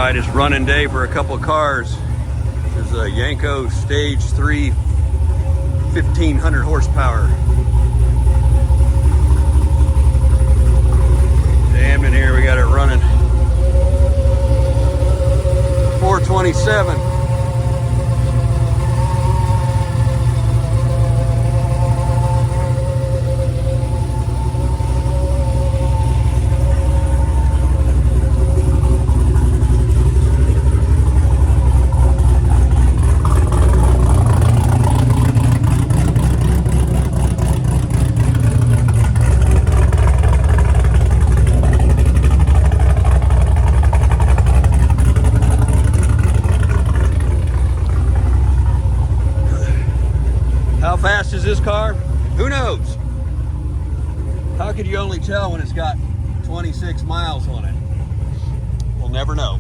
Alright, it's running day for a couple of cars. There's a Yenko Stage 3 1500 horsepower. Damn, in here we got it running 427. How fast is this car? Who knows? How could you only tell when it's got 26 miles on it? We'll never know.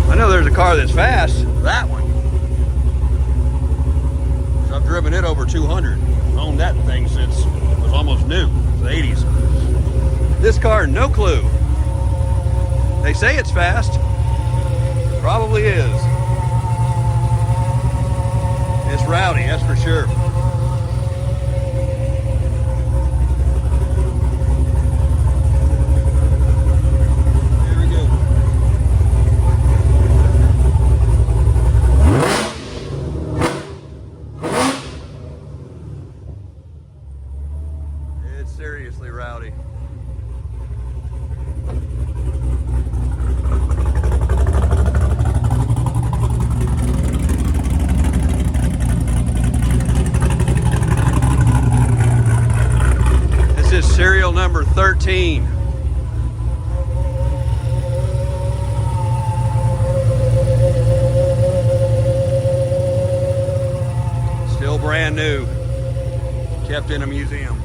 I know there's a car that's fast, that one. So I've driven it over 200. Owned that thing since it was almost new, the 80s. This car, no clue. They say it's fast. Probably is. It's rowdy, that's for sure. Here we go. It's seriously rowdy. Serial number 13. Still brand new. Kept in a museum.